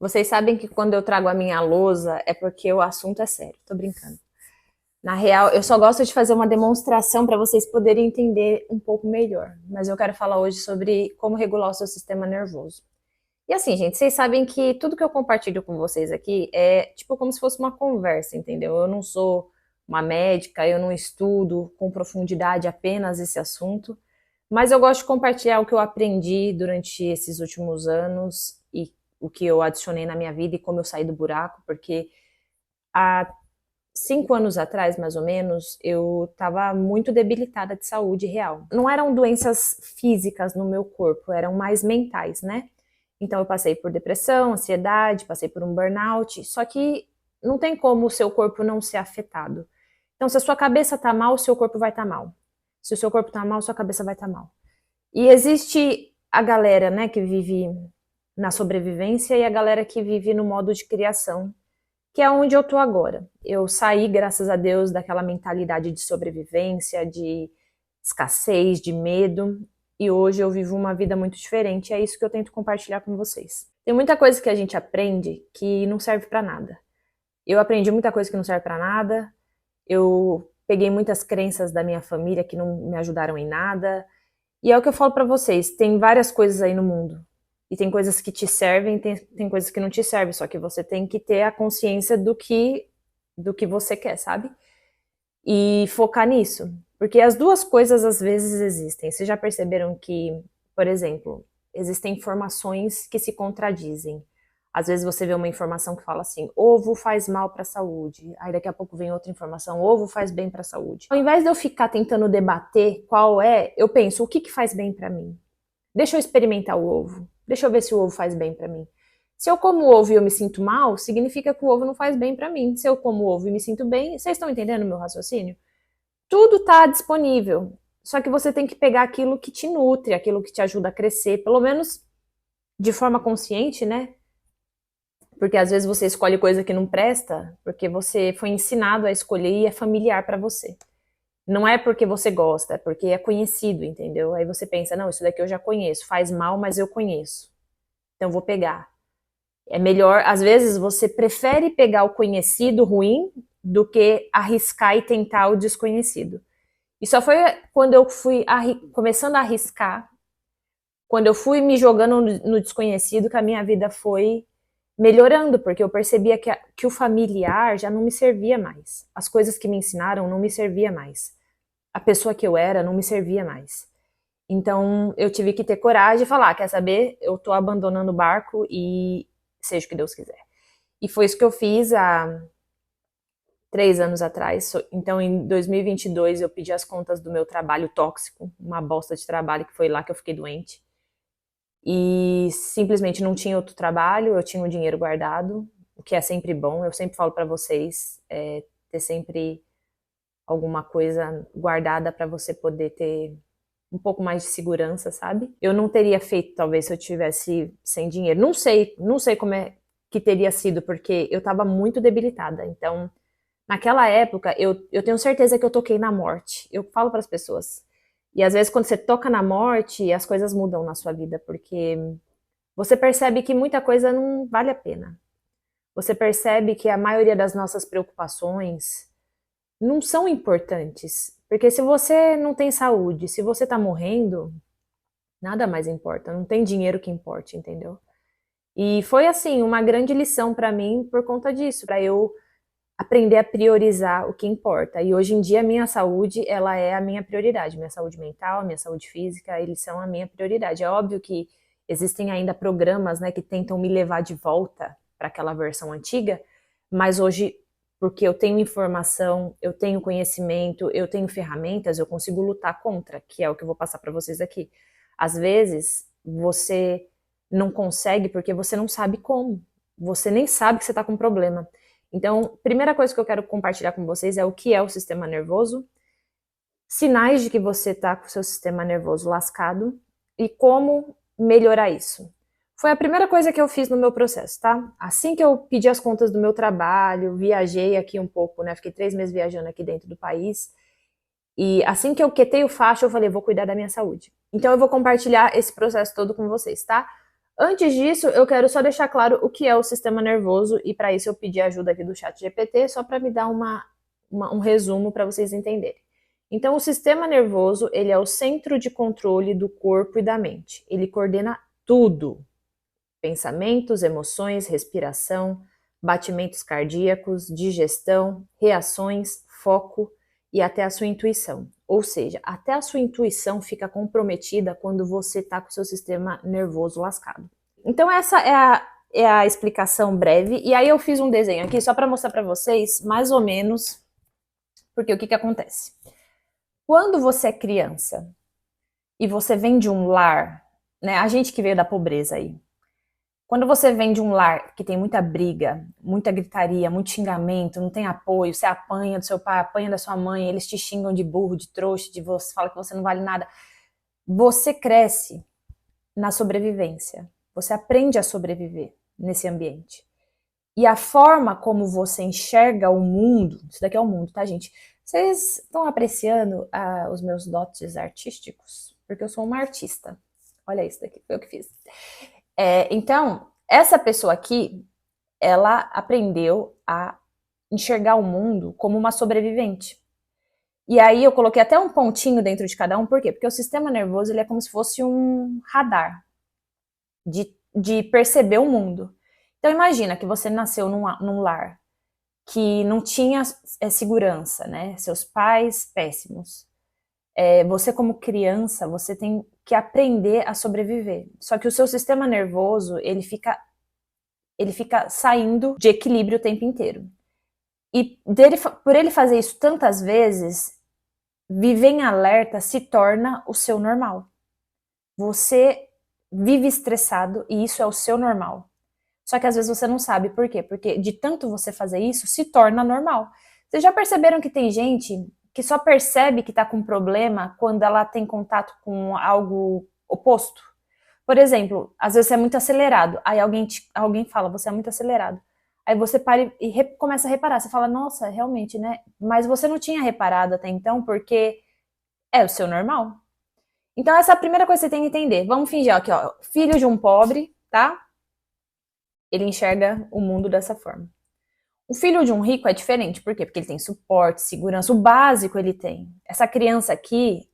Vocês sabem que quando eu trago a minha lousa é porque o assunto é sério. Tô brincando. Na real, eu só gosto de fazer uma demonstração para vocês poderem entender um pouco melhor. Mas eu quero falar hoje sobre como regular o seu sistema nervoso. E assim, gente, vocês sabem que tudo que eu compartilho com vocês aqui é tipo como se fosse uma conversa, entendeu? Eu não sou uma médica, eu não estudo com profundidade apenas esse assunto, mas eu gosto de compartilhar o que eu aprendi durante esses últimos anos e o que eu adicionei na minha vida e como eu saí do buraco, porque há 5 anos atrás, mais ou menos, eu estava muito debilitada de saúde real. Não eram doenças físicas no meu corpo, eram mais mentais, né? Então eu passei por depressão, ansiedade, passei por um burnout, só que não tem como o seu corpo não ser afetado. Então, se a sua cabeça tá mal, o seu corpo vai estar mal. Se o seu corpo tá mal, sua cabeça vai estar mal. E existe a galera, né, que vive na sobrevivência e a galera que vive no modo de criação, que é onde eu tô agora. Eu saí, graças a Deus, daquela mentalidade de sobrevivência, de escassez, de medo, e hoje eu vivo uma vida muito diferente, e é isso que eu tento compartilhar com vocês. Tem muita coisa que a gente aprende que não serve pra nada. Eu aprendi muita coisa que não serve pra nada, eu peguei muitas crenças da minha família que não me ajudaram em nada, e é o que eu falo pra vocês, tem várias coisas aí no mundo. E tem coisas que te servem, tem coisas que não te servem, só que você tem que ter a consciência do que você quer, sabe? E focar nisso. Porque as duas coisas às vezes existem. Vocês já perceberam que, por exemplo, existem informações que se contradizem. Às vezes você vê uma informação que fala assim: ovo faz mal para a saúde. Aí daqui a pouco vem outra informação: ovo faz bem para a saúde. Ao invés de eu ficar tentando debater qual é, eu penso: o que que faz bem para mim? Deixa eu experimentar o ovo. Deixa eu ver se o ovo faz bem para mim. Se eu como ovo e eu me sinto mal, significa que o ovo não faz bem para mim. Se eu como ovo e me sinto bem, vocês estão entendendo o meu raciocínio? Tudo está disponível. Só que você tem que pegar aquilo que te nutre, aquilo que te ajuda a crescer, pelo menos de forma consciente, né? Porque às vezes você escolhe coisa que não presta, porque você foi ensinado a escolher e é familiar para você. Não é porque você gosta, é porque é conhecido, entendeu? Aí você pensa, não, isso daqui eu já conheço, faz mal, mas eu conheço. Então eu vou pegar. É melhor, às vezes você prefere pegar o conhecido ruim do que arriscar e tentar o desconhecido. E só foi quando eu fui começando a arriscar, quando eu fui me jogando no desconhecido, que a minha vida foi melhorando, porque eu percebia que o familiar já não me servia mais. As coisas que me ensinaram não me servia mais. A pessoa que eu era não me servia mais. Então eu tive que ter coragem de falar, quer saber? Eu tô abandonando o barco e seja o que Deus quiser. E foi isso que eu fiz há 3 anos atrás. Então em 2022 eu pedi as contas do meu trabalho tóxico, uma bosta de trabalho que foi lá que eu fiquei doente. E simplesmente não tinha outro trabalho, eu tinha o dinheiro guardado, o que é sempre bom. Eu sempre falo pra vocês, ter sempre alguma coisa guardada pra você poder ter um pouco mais de segurança, sabe? Eu não teria feito, talvez, se eu tivesse sem dinheiro. Não sei como é que teria sido, porque eu tava muito debilitada. Então, naquela época, eu tenho certeza que eu toquei na morte. Eu falo para as pessoas. E às vezes, quando você toca na morte, as coisas mudam na sua vida, porque você percebe que muita coisa não vale a pena. Você percebe que a maioria das nossas preocupações não são importantes. Porque se você não tem saúde, se você tá morrendo, nada mais importa. Não tem dinheiro que importe, entendeu? E foi assim, uma grande lição pra mim por conta disso, pra eu aprender a priorizar o que importa. E hoje em dia a minha saúde, ela é a minha prioridade. Minha saúde mental, minha saúde física, eles são a minha prioridade. É óbvio que existem ainda programas, né, que tentam me levar de volta para aquela versão antiga, mas hoje, porque eu tenho informação, eu tenho conhecimento, eu tenho ferramentas, eu consigo lutar contra, que é o que eu vou passar para vocês aqui. Às vezes, você não consegue porque você não sabe como. Você nem sabe que você está com um problema. Então, primeira coisa que eu quero compartilhar com vocês é o que é o sistema nervoso, sinais de que você está com o seu sistema nervoso lascado e como melhorar isso. Foi a primeira coisa que eu fiz no meu processo, tá? Assim que eu pedi as contas do meu trabalho, viajei aqui um pouco, né? Fiquei 3 meses viajando aqui dentro do país. E assim que eu quetei o facho, eu falei, vou cuidar da minha saúde. Então eu vou compartilhar esse processo todo com vocês, tá? Antes disso, eu quero só deixar claro o que é o sistema nervoso, e para isso eu pedi ajuda aqui do chat GPT, só para me dar um resumo para vocês entenderem. Então, o sistema nervoso, ele é o centro de controle do corpo e da mente. Ele coordena tudo: pensamentos, emoções, respiração, batimentos cardíacos, digestão, reações, foco e até a sua intuição. Ou seja, até a sua intuição fica comprometida quando você está com o seu sistema nervoso lascado. Então essa é a explicação breve. E aí eu fiz um desenho aqui só para mostrar para vocês mais ou menos, porque o que acontece? Quando você é criança e você vem de um lar, né, a gente que veio da pobreza aí, quando você vem de um lar que tem muita briga, muita gritaria, muito xingamento, não tem apoio, você apanha do seu pai, apanha da sua mãe, eles te xingam de burro, de trouxa, de você, fala que você não vale nada, você cresce na sobrevivência. Você aprende a sobreviver nesse ambiente. E a forma como você enxerga o mundo, isso daqui é o mundo, tá, gente? Vocês estão apreciando os meus dotes artísticos? Porque eu sou uma artista. Olha isso daqui, foi eu que fiz. Então, essa pessoa aqui, ela aprendeu a enxergar o mundo como uma sobrevivente. E aí eu coloquei até um pontinho dentro de cada um, por quê? Porque o sistema nervoso, ele é como se fosse um radar de perceber o mundo. Então imagina que você nasceu num lar que não tinha segurança, né? Seus pais péssimos. Você como criança, você tem que aprender a sobreviver. Só que o seu sistema nervoso, ele fica saindo de equilíbrio o tempo inteiro. E por ele fazer isso tantas vezes, viver em alerta se torna o seu normal. Você vive estressado e isso é o seu normal. Só que às vezes você não sabe por quê? Porque de tanto você fazer isso, se torna normal. Vocês já perceberam que tem gente que só percebe que tá com problema quando ela tem contato com algo oposto? Por exemplo, às vezes você é muito acelerado, aí alguém fala, você é muito acelerado. Aí você para e começa a reparar, você fala, nossa, realmente, né? Mas você não tinha reparado até então, porque é o seu normal. Então essa é a primeira coisa que você tem que entender. Vamos fingir aqui, ó, filho de um pobre, tá? Ele enxerga o mundo dessa forma. O filho de um rico é diferente, por quê? Porque ele tem suporte, segurança, o básico ele tem. Essa criança aqui,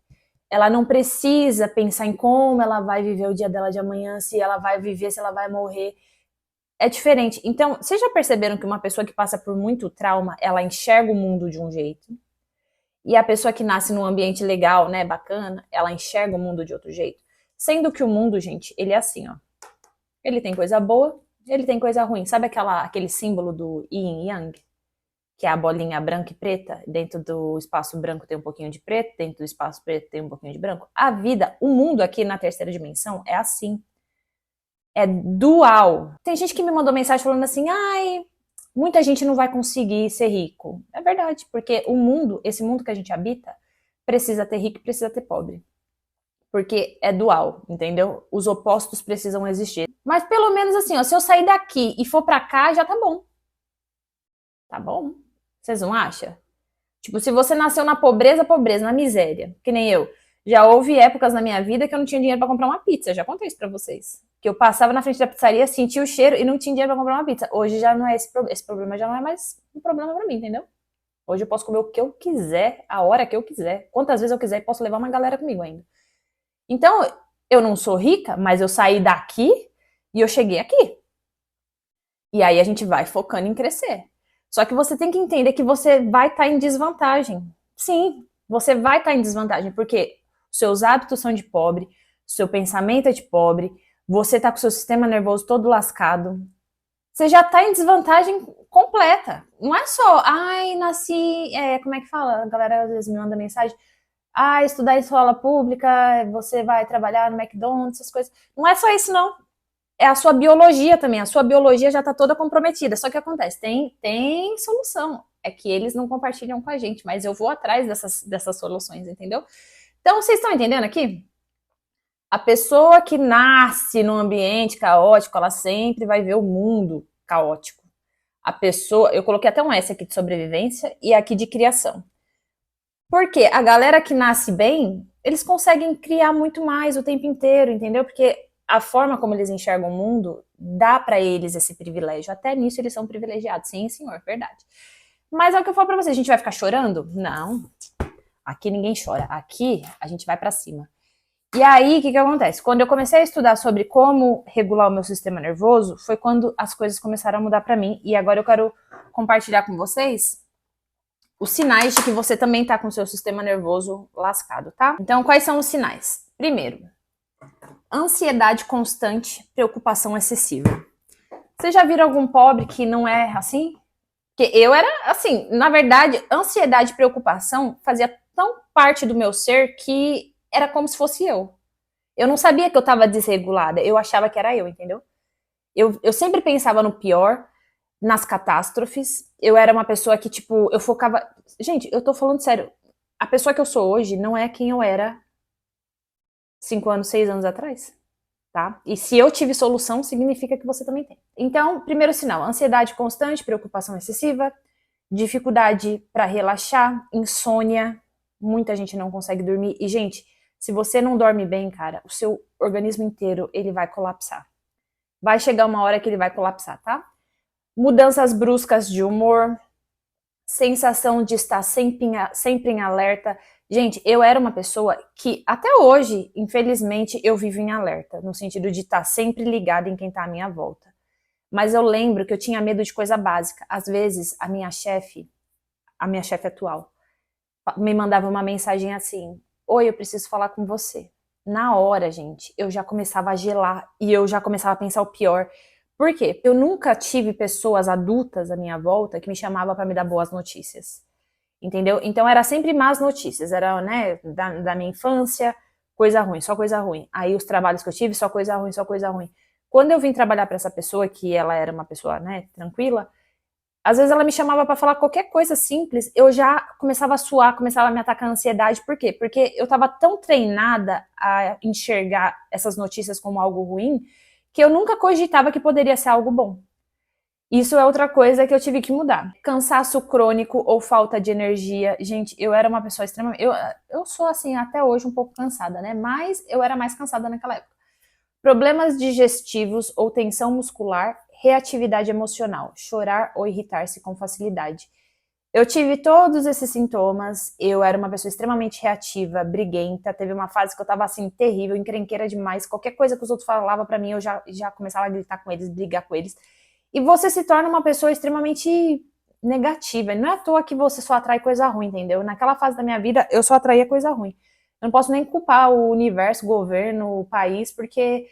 ela não precisa pensar em como ela vai viver o dia dela de amanhã, se ela vai viver, se ela vai morrer. É diferente. Então, vocês já perceberam que uma pessoa que passa por muito trauma, ela enxerga o mundo de um jeito? E a pessoa que nasce num ambiente legal, né, bacana, ela enxerga o mundo de outro jeito? Sendo que o mundo, gente, ele é assim, ó. Ele tem coisa boa, ele tem coisa ruim. Sabe aquele símbolo do yin e yang? Que é a bolinha branca e preta? Dentro do espaço branco tem um pouquinho de preto, dentro do espaço preto tem um pouquinho de branco. A vida, o mundo aqui na terceira dimensão é assim. É dual. Tem gente que me mandou mensagem falando assim, ai, muita gente não vai conseguir ser rico. É verdade, porque o mundo, esse mundo que a gente habita, precisa ter rico e precisa ter pobre. Porque é dual, entendeu? Os opostos precisam existir. Mas pelo menos assim, ó, se eu sair daqui e for pra cá, já tá bom. Tá bom? Vocês não acham? Tipo, se você nasceu na pobreza, pobreza, na miséria, que nem eu. Já houve épocas na minha vida que eu não tinha dinheiro pra comprar uma pizza. Já contei isso pra vocês. Que eu passava na frente da pizzaria, sentia o cheiro e não tinha dinheiro pra comprar uma pizza. Hoje já não é esse problema já não é mais um problema pra mim, entendeu? Hoje eu posso comer o que eu quiser, a hora que eu quiser, quantas vezes eu quiser, e posso levar uma galera comigo ainda. Então, eu não sou rica, mas eu saí daqui e eu cheguei aqui. E aí a gente vai focando em crescer. Só que você tem que entender que você vai estar em desvantagem. Sim, você vai estar em desvantagem, porque seus hábitos são de pobre, seu pensamento é de pobre, você tá com seu sistema nervoso todo lascado. Você já tá em desvantagem completa. Não é só, ai, nasci, como é que fala? A galera às vezes me manda mensagem, estudar em escola pública, você vai trabalhar no McDonald's, essas coisas. Não é só isso, não. É a sua biologia também. A sua biologia já está toda comprometida. Só que acontece, tem solução. É que eles não compartilham com a gente, mas eu vou atrás dessas soluções, entendeu? Então, vocês estão entendendo aqui? A pessoa que nasce num ambiente caótico, ela sempre vai ver o mundo caótico. A pessoa, eu coloquei até um S aqui de sobrevivência e aqui de criação. Porque a galera que nasce bem, eles conseguem criar muito mais o tempo inteiro, entendeu? Porque a forma como eles enxergam o mundo dá pra eles esse privilégio. Até nisso eles são privilegiados. Sim, senhor, verdade. Mas é o que eu falo pra você, a gente vai ficar chorando? Não. Aqui ninguém chora. Aqui a gente vai pra cima. E aí, o que acontece? Quando eu comecei a estudar sobre como regular o meu sistema nervoso, foi quando as coisas começaram a mudar pra mim. E agora eu quero compartilhar com vocês os sinais de que você também está com o seu sistema nervoso lascado, tá? Então, quais são os sinais? Primeiro, ansiedade constante, preocupação excessiva. Você já viram algum pobre que não é assim? Porque eu era assim, na verdade, ansiedade e preocupação fazia tão parte do meu ser que era como se fosse eu. Eu não sabia que eu estava desregulada, eu achava que era eu, entendeu? Eu sempre pensava no pior, nas catástrofes. Eu era uma pessoa que, tipo, eu focava. Gente, eu tô falando sério. A pessoa que eu sou hoje não é quem eu era 5 anos, 6 anos atrás, tá? E se eu tive solução, significa que você também tem. Então, primeiro sinal, ansiedade constante, preocupação excessiva, dificuldade para relaxar, insônia, muita gente não consegue dormir. E, gente, se você não dorme bem, cara, o seu organismo inteiro, ele vai colapsar. Vai chegar uma hora que ele vai colapsar, tá? Mudanças bruscas de humor, sensação de estar sempre em alerta. Gente, eu era uma pessoa que, até hoje, infelizmente, eu vivo em alerta, no sentido de estar sempre ligada em quem está à minha volta. Mas eu lembro que eu tinha medo de coisa básica. Às vezes, a minha chefe atual, me mandava uma mensagem assim: Oi, eu preciso falar com você. Na hora, gente, eu já começava a gelar e eu já começava a pensar o pior. Por quê? Eu nunca tive pessoas adultas à minha volta que me chamavam para me dar boas notícias. Entendeu? Então era sempre más notícias. Era, né, da minha infância, coisa ruim, só coisa ruim. Aí os trabalhos que eu tive, só coisa ruim, só coisa ruim. Quando eu vim trabalhar para essa pessoa, que ela era uma pessoa, né, tranquila, às vezes ela me chamava para falar qualquer coisa simples, eu já começava a suar, começava a me atacar a ansiedade. Por quê? Porque eu estava tão treinada a enxergar essas notícias como algo ruim, que eu nunca cogitava que poderia ser algo bom. Isso é outra coisa que eu tive que mudar. Cansaço crônico ou falta de energia. Gente, eu era uma pessoa extremamente. Eu sou, assim, até hoje um pouco cansada, né? Mas eu era mais cansada naquela época. Problemas digestivos ou tensão muscular, reatividade emocional, chorar ou irritar-se com facilidade. Eu tive todos esses sintomas, eu era uma pessoa extremamente reativa, briguenta, teve uma fase que eu tava assim, terrível, encrenqueira demais, qualquer coisa que os outros falavam pra mim, eu já começava a gritar com eles, brigar com eles. E você se torna uma pessoa extremamente negativa, não é à toa que você só atrai coisa ruim, entendeu? Naquela fase da minha vida, eu só atraía coisa ruim. Eu não posso nem culpar o universo, o governo, o país, porque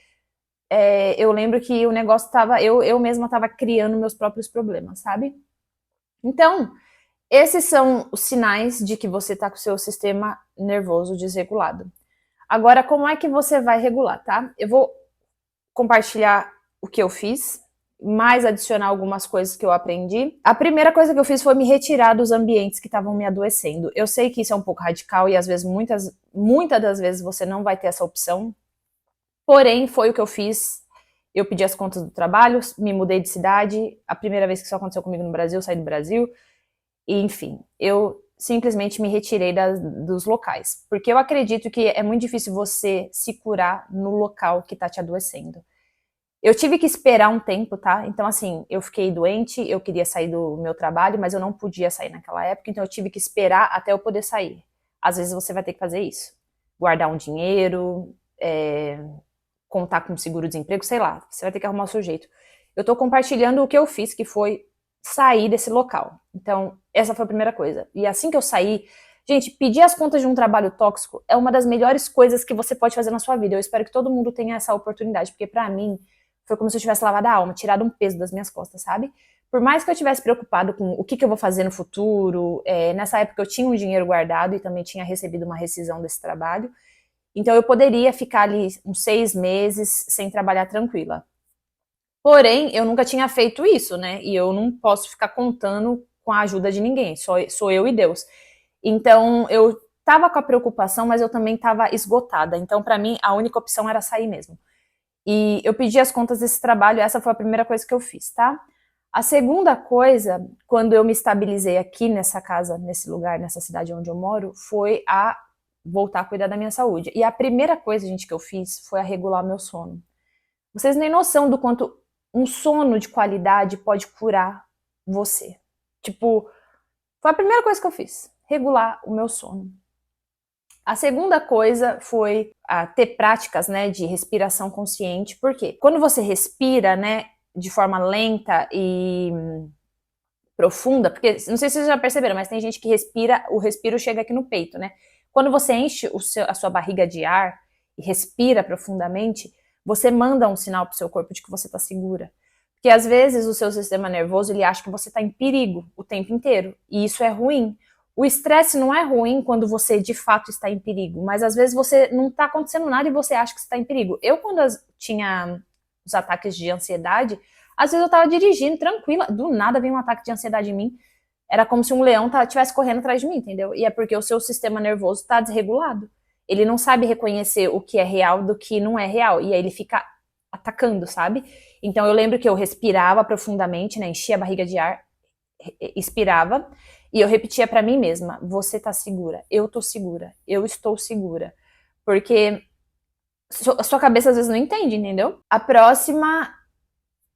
eu lembro que o negócio tava, eu mesma tava criando meus próprios problemas, sabe? Então, esses são os sinais de que você está com o seu sistema nervoso desregulado. Agora, como é que você vai regular, tá? Eu vou compartilhar o que eu fiz, mais adicionar algumas coisas que eu aprendi. A primeira coisa que eu fiz foi me retirar dos ambientes que estavam me adoecendo. Eu sei que isso é um pouco radical e às vezes, muitas das vezes você não vai ter essa opção. Porém, foi o que eu fiz. Eu pedi as contas do trabalho, me mudei de cidade. A primeira vez que isso aconteceu comigo no Brasil, eu saí do Brasil. E, enfim, eu simplesmente me retirei dos locais. Porque eu acredito que é muito difícil você se curar no local que tá te adoecendo. Eu tive que esperar um tempo, tá? Então, assim, eu fiquei doente, eu queria sair do meu trabalho, mas eu não podia sair naquela época, então eu tive que esperar até eu poder sair. Às vezes você vai ter que fazer isso. Guardar um dinheiro, contar com seguro-desemprego, sei lá. Você vai ter que arrumar o seu jeito. Eu tô compartilhando o que eu fiz, que foi sair desse local. Então, essa foi a primeira coisa. E assim que eu saí, gente, pedir as contas de um trabalho tóxico é uma das melhores coisas que você pode fazer na sua vida. Eu espero que todo mundo tenha essa oportunidade, porque pra mim foi como se eu tivesse lavado a alma, tirado um peso das minhas costas, sabe? Por mais que eu tivesse preocupado com o que eu vou fazer no futuro, nessa época eu tinha um dinheiro guardado e também tinha recebido uma rescisão desse trabalho, então eu poderia ficar ali uns 6 meses sem trabalhar tranquila. Porém, eu nunca tinha feito isso, né? E eu não posso ficar contando com a ajuda de ninguém, sou eu e Deus. Então, eu tava com a preocupação, mas eu também tava esgotada. Então, pra mim, a única opção era sair mesmo. E eu pedi as contas desse trabalho, essa foi a primeira coisa que eu fiz, tá? A segunda coisa, quando eu me estabilizei aqui nessa casa, nesse lugar, nessa cidade onde eu moro, foi a voltar a cuidar da minha saúde. E a primeira coisa, gente, que eu fiz foi a regular o meu sono. Vocês não têm noção do quanto um sono de qualidade pode curar você. Tipo, foi a primeira coisa que eu fiz, regular o meu sono. A segunda coisa foi ter práticas, né, de respiração consciente. Por quê? Quando você respira, né, de forma lenta e profunda, porque não sei se vocês já perceberam, mas tem gente que respira, o respiro chega aqui no peito, né? Quando você enche a sua barriga de ar e respira profundamente, você manda um sinal pro seu corpo de que você tá segura. Porque às vezes o seu sistema nervoso, ele acha que você tá em perigo o tempo inteiro, e isso é ruim. O estresse não é ruim quando você de fato está em perigo, mas às vezes você não tá acontecendo nada e você acha que está em perigo. Eu, quando tinha os ataques de ansiedade, às vezes eu tava dirigindo tranquila, do nada vem um ataque de ansiedade em mim. Era como se um leão estivesse correndo atrás de mim, entendeu? E é porque o seu sistema nervoso tá desregulado. Ele não sabe reconhecer o que é real do que não é real. E aí ele fica atacando, sabe? Então eu lembro que eu respirava profundamente, né? Enchia a barriga de ar, expirava, e eu repetia pra mim mesma: você tá segura, eu tô segura, eu estou segura. Porque a sua cabeça às vezes não entende, entendeu? A próxima,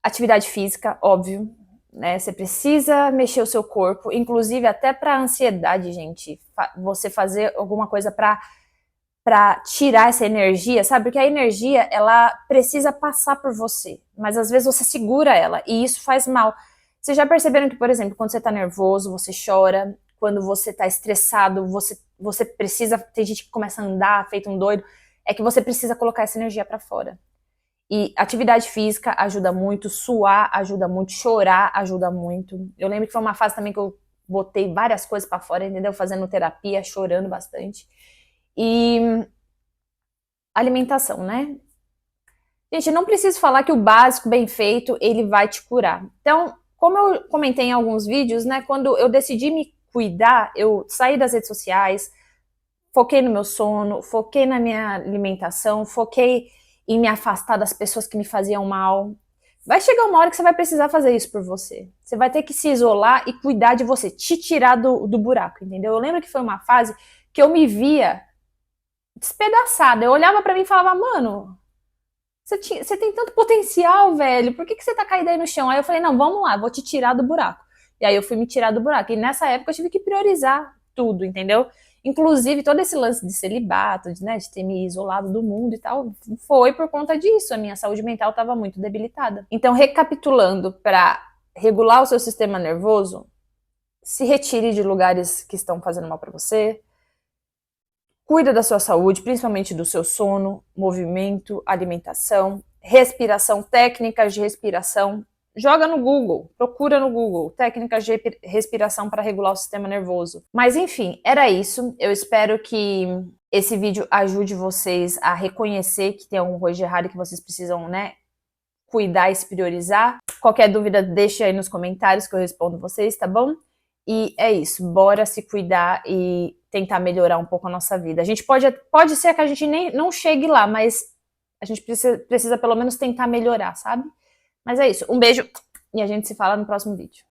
atividade física, óbvio, né? Você precisa mexer o seu corpo, inclusive até para ansiedade, gente. Você fazer alguma coisa para tirar essa energia, sabe? Porque a energia, ela precisa passar por você, mas às vezes você segura ela e isso faz mal. Vocês já perceberam que, por exemplo, quando você tá nervoso, você chora, quando você tá estressado, você precisa, tem gente que começa a andar feito um doido, é que você precisa colocar essa energia para fora. E atividade física ajuda muito, suar ajuda muito, chorar ajuda muito. Eu lembro que foi uma fase também que eu botei várias coisas pra fora, entendeu? Fazendo terapia, chorando bastante. E alimentação, né? Gente, não preciso falar que o básico bem feito, ele vai te curar. Então, como eu comentei em alguns vídeos, né? Quando eu decidi me cuidar, eu saí das redes sociais, foquei no meu sono, foquei na minha alimentação, foquei em me afastar das pessoas que me faziam mal. Vai chegar uma hora que você vai precisar fazer isso por você. Você vai ter que se isolar e cuidar de você, te tirar do buraco, entendeu? Eu lembro que foi uma fase que eu me via despedaçada. Eu olhava pra mim e falava, mano, você tem tanto potencial, velho, por que você tá caído aí no chão? Aí eu falei, não, vamos lá, vou te tirar do buraco. E aí eu fui me tirar do buraco. E nessa época eu tive que priorizar tudo, entendeu? Inclusive, todo esse lance de celibato, de ter me isolado do mundo e tal, foi por conta disso. A minha saúde mental estava muito debilitada. Então, recapitulando, para regular o seu sistema nervoso, se retire de lugares que estão fazendo mal para você, cuida da sua saúde, principalmente do seu sono, movimento, alimentação, respiração, técnicas de respiração. Joga no Google, procura no Google, técnicas de respiração para regular o sistema nervoso. Mas enfim, era isso. Eu espero que esse vídeo ajude vocês a reconhecer que tem alguma coisa de errado e que vocês precisam, né, cuidar e se priorizar. Qualquer dúvida, deixe aí nos comentários que eu respondo vocês, tá bom? E é isso, bora se cuidar e tentar melhorar um pouco a nossa vida. A gente pode ser que a gente nem não chegue lá, mas a gente precisa pelo menos tentar melhorar, sabe? Mas é isso, um beijo e a gente se fala no próximo vídeo.